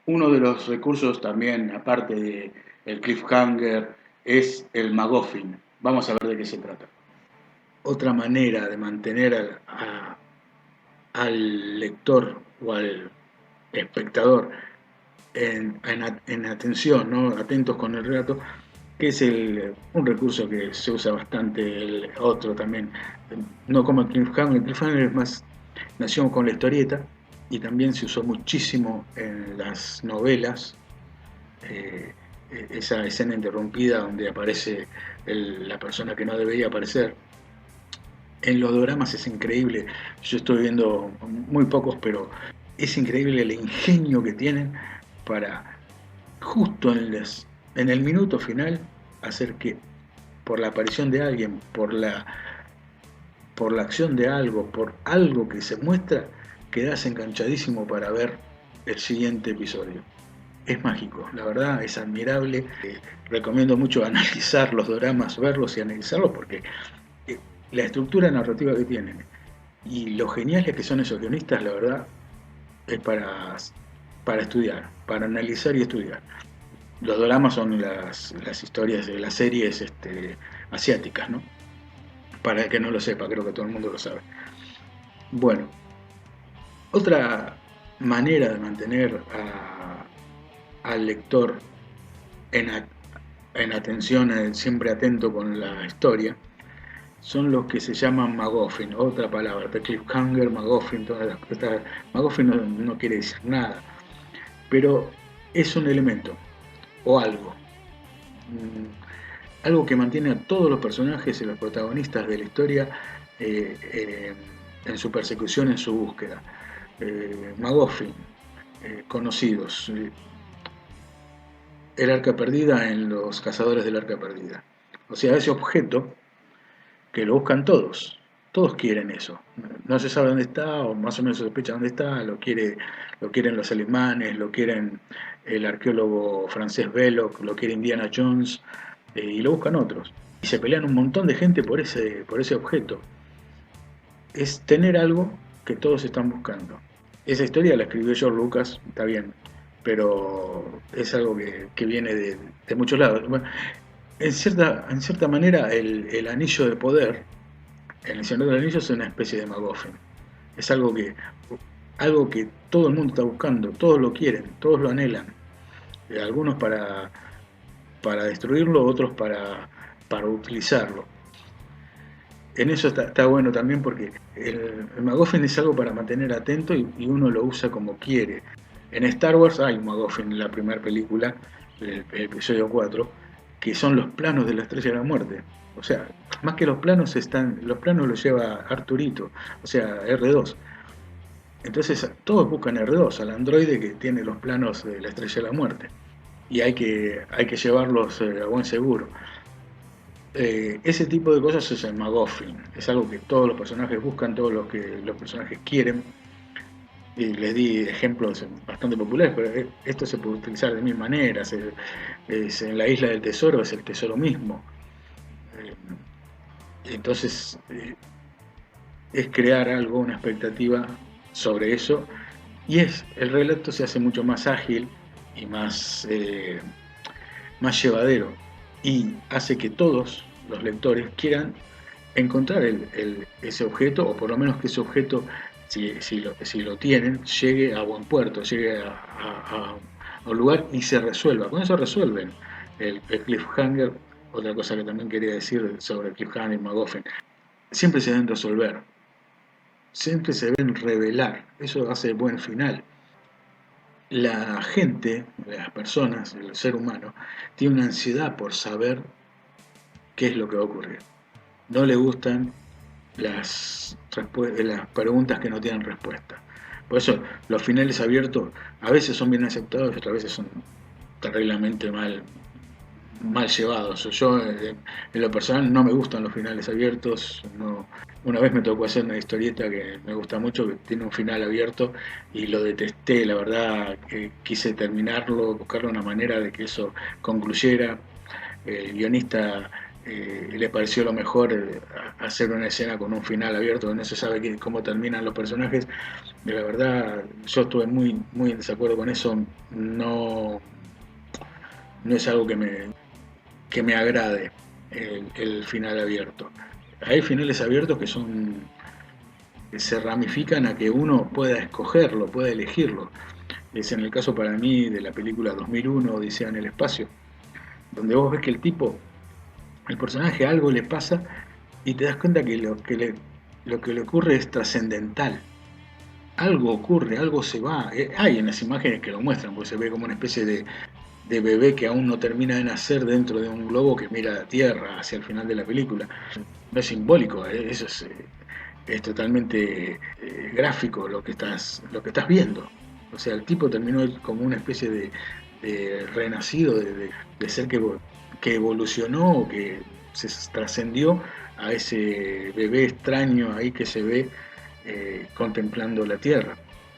Uno de los recursos también, aparte de el cliffhanger, es el MacGuffin. Vamos a ver de qué se trata. Otra manera de mantener al lector o al espectador en atención, ¿no? Atentos con el relato, que es un recurso que se usa bastante, el otro también, no como el cliffhanger es más, nació con la historieta y también se usó muchísimo en las novelas, eh, esa escena interrumpida donde aparece la persona que no debería aparecer. En los dramas es increíble, yo estoy viendo muy pocos, pero es increíble el ingenio que tienen para justo en el minuto final hacer que por la aparición de alguien, por la acción de algo, por algo que se muestra, quedas enganchadísimo para ver el siguiente episodio. Es mágico, la verdad es admirable. Recomiendo mucho analizar los dramas, verlos y analizarlos porque eh, la estructura narrativa que tienen y lo geniales que son esos guionistas, la verdad, es para estudiar, para analizar y estudiar. Los dramas son las historias de las series asiáticas, ¿no? Para el que no lo sepa, creo que todo el mundo lo sabe. Bueno, otra manera de mantener al lector en, en atención, siempre atento con la historia, son los que se llaman MacGuffin, otra palabra, cliffhanger, MacGuffin, todas las cosas. MacGuffin no quiere decir nada, pero es un elemento o algo. Algo que mantiene a todos los personajes y los protagonistas de la historia eh, eh, en su persecución, en su búsqueda. MacGuffin, conocidos. El arca perdida en los cazadores del arca perdida. O sea, ese objeto que lo buscan todos. Todos quieren eso. No se sabe dónde está, o más o menos se sospecha dónde está, lo quieren los alemanes, lo quieren el arqueólogo francés Belloc, lo quiere Indiana Jones, y lo buscan otros. Y se pelean un montón de gente por ese objeto. Es tener algo que todos están buscando. Esa historia la escribió George Lucas, está bien, pero es algo que viene de muchos lados. Bueno, en cierta manera, el anillo de poder, el Señor del Anillo es una especie de MacGuffin. Es algo que todo el mundo está buscando, todos lo quieren, todos lo anhelan. Algunos para destruirlo, otros para utilizarlo. En eso está bueno también porque el MacGuffin es algo para mantener atento y uno lo usa como quiere. En Star Wars hay un MacGuffin en la primera película, el episodio 4, que son los planos de la Estrella de la Muerte. O sea, más que los planos los lleva Arturito, o sea, R2. Entonces todos buscan R2, al androide que tiene los planos de la Estrella de la Muerte. Y hay que llevarlos a buen seguro. Ese tipo de cosas es el MacGuffin, es algo que todos los personajes buscan, todos los personajes quieren. Y les di ejemplos bastante populares, pero esto se puede utilizar de mil maneras. En la isla del tesoro es el tesoro mismo. Eh, entonces, es crear algo, una expectativa sobre eso, y el relato se hace mucho más ágil y más llevadero, y hace que todos los lectores quieran encontrar ese objeto, o por lo menos que ese objeto, si lo tienen, llegue a buen puerto, llegue a un lugar y se resuelva. Con eso resuelven el cliffhanger. Otra cosa que también quería decir sobre el cliffhanger y MacGuffin, siempre se deben resolver, siempre se deben revelar, eso hace buen final. La gente, las personas, el ser humano, tiene una ansiedad por saber qué es lo que va a ocurrir. No le gustan las preguntas que no tienen respuesta. Por eso los finales abiertos a veces son bien aceptados y otras veces son terriblemente mal llevados. Yo en lo personal no me gustan los finales abiertos. No. Una vez me tocó hacer una historieta que me gusta mucho, que tiene un final abierto y lo detesté, la verdad, que quise terminarlo, buscarle una manera de que eso concluyera. El guionista le pareció lo mejor hacer una escena con un final abierto, donde no se sabe cómo terminan los personajes. De la verdad, yo estuve muy en desacuerdo con eso. No, no es algo que me agrade el final abierto. Hay finales abiertos que se ramifican a que uno pueda escogerlo, pueda elegirlo. Es en el caso para mí de la película 2001, Odisea en el espacio, donde vos ves que el personaje algo le pasa y te das cuenta que lo que le ocurre es trascendental. Algo ocurre, algo se va. Hay en las imágenes que lo muestran, porque se ve como una especie de bebé que aún no termina de nacer dentro de un globo que mira a la Tierra hacia el final de la película. No es simbólico, eso es totalmente gráfico lo que estás viendo. O sea, el tipo terminó como una especie de renacido, de ser que evolucionó, que se trascendió a ese bebé extraño ahí que se ve contemplando la Tierra.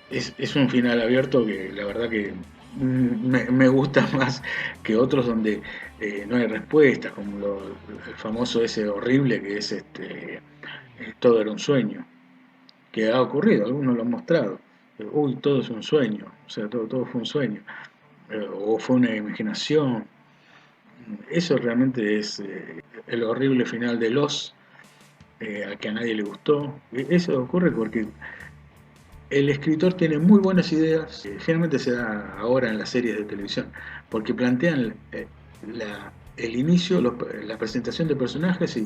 Es un final abierto que la verdad que me gusta más que otros donde no hay respuestas, como el famoso ese horrible que es todo era un sueño, que ha ocurrido, algunos lo han mostrado. Uy, todo es un sueño, o sea, todo fue un sueño, o fue una imaginación. Eso realmente es el horrible final de al que a nadie le gustó. Eso ocurre porque el escritor tiene muy buenas ideas, generalmente se da ahora en las series de televisión, porque plantean el inicio, la presentación de personajes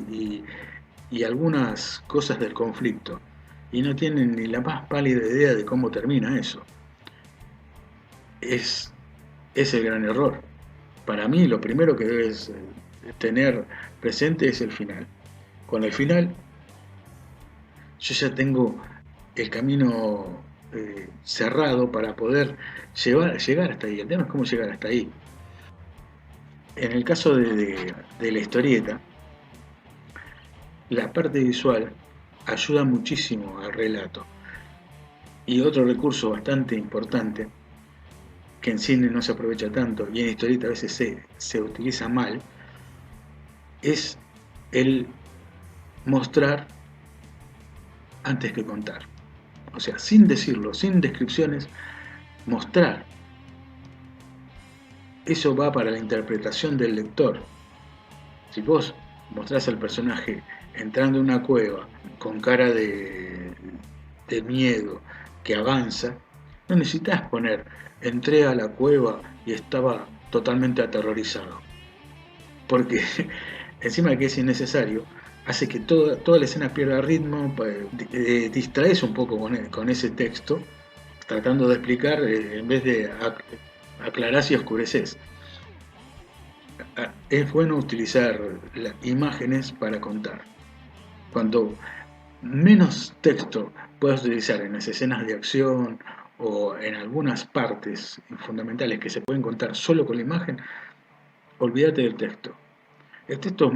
y algunas cosas del conflicto, y no tienen ni la más pálida idea de cómo termina eso. Es, es el gran error. Para mí lo primero que debes tener presente es el final. Con el final yo ya tengo el camino cerrado para poder llegar hasta ahí. El tema es cómo llegar hasta ahí. En el caso de la historieta, la parte visual ayuda muchísimo al relato. Y otro recurso bastante importante, que en cine no se aprovecha tanto y en historieta a veces se utiliza mal, es el mostrar antes que contar. O sea, sin decirlo, sin descripciones, mostrar. Eso va para la interpretación del lector. Si vos mostrás al personaje entrando en una cueva con cara de miedo que avanza, no necesitas poner entré a la cueva y estaba totalmente aterrorizado. Porque encima de que es innecesario, hace que toda la escena pierda ritmo, distraes un poco con ese texto, tratando de explicar en vez de aclarar y oscureces. Es bueno utilizar las imágenes para contar. Cuanto menos texto puedas utilizar en las escenas de acción o en algunas partes fundamentales que se pueden contar solo con la imagen, olvídate del texto. El texto es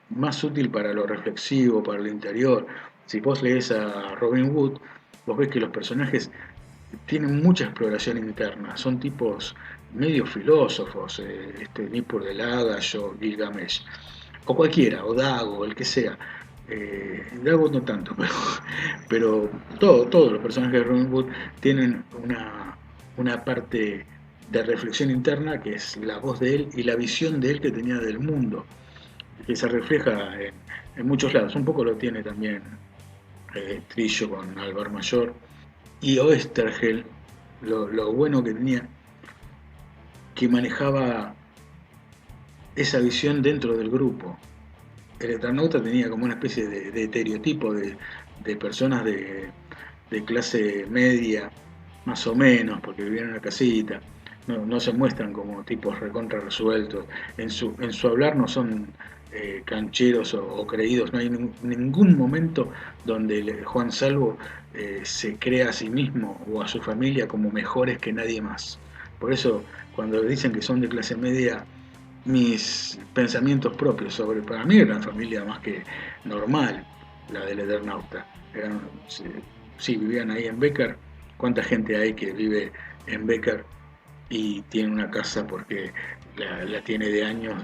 más útil para lo reflexivo, para lo interior. Si vos lees a Robin Hood, vos ves que los personajes tienen mucha exploración interna, son tipos medio filósofos, Nippur de Lagash o Gilgamesh, o cualquiera, o Dago, el que sea. Dago no tanto, pero todos los personajes de Robin Hood tienen una parte de reflexión interna que es la voz de él y la visión de él que tenía del mundo, que se refleja en muchos lados. Un poco lo tiene también Trillo con Alvar Mayor. Y Oestergel, lo bueno que tenía, que manejaba esa visión dentro del grupo. El Eternauta tenía como una especie de estereotipo de personas de clase media, más o menos, porque vivían en una casita. No se muestran como tipos recontra resueltos. En su hablar no son cancheros o creídos. No hay ningún momento donde Juan Salvo se crea a sí mismo o a su familia como mejores que nadie más. Por eso, cuando dicen que son de clase media, mis pensamientos propios sobre, para mí era una familia más que normal, la del Eternauta. Sí, vivían ahí en Becker. ¿Cuánta gente hay que vive en Becker y tiene una casa porque la tiene de años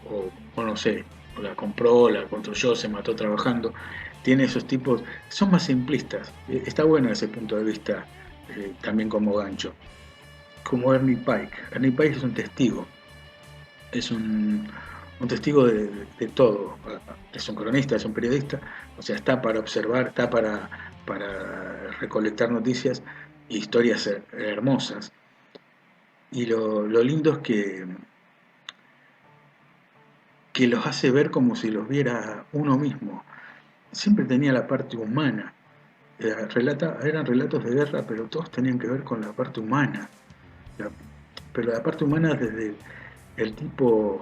o no sé, la compró, la construyó, se mató trabajando. Tiene esos tipos, son más simplistas. Está bueno ese punto de vista, también como gancho. Como Ernie Pike. Ernie Pike es un testigo, es un testigo de todo. Es un cronista, es un periodista, o sea, está para observar, está para recolectar noticias e historias hermosas. Y lo lindo es que los hace ver como si los viera uno mismo. Siempre tenía la parte humana. Eran relatos de guerra, pero todos tenían que ver con la parte humana. La- pero la parte humana desde el tipo,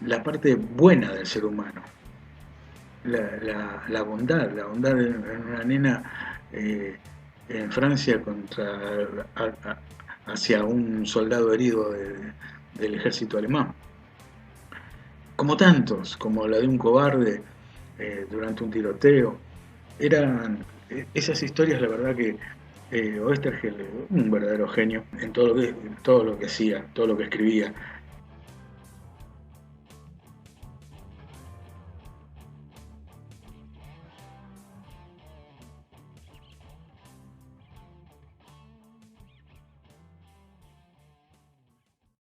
la parte buena del ser humano, la bondad en una nena en Francia hacia un soldado herido del ejército alemán. Como tantos, como la de un cobarde durante un tiroteo. Eran esas historias, la verdad que Oesterheld, un verdadero genio en todo lo que hacía, todo lo que escribía.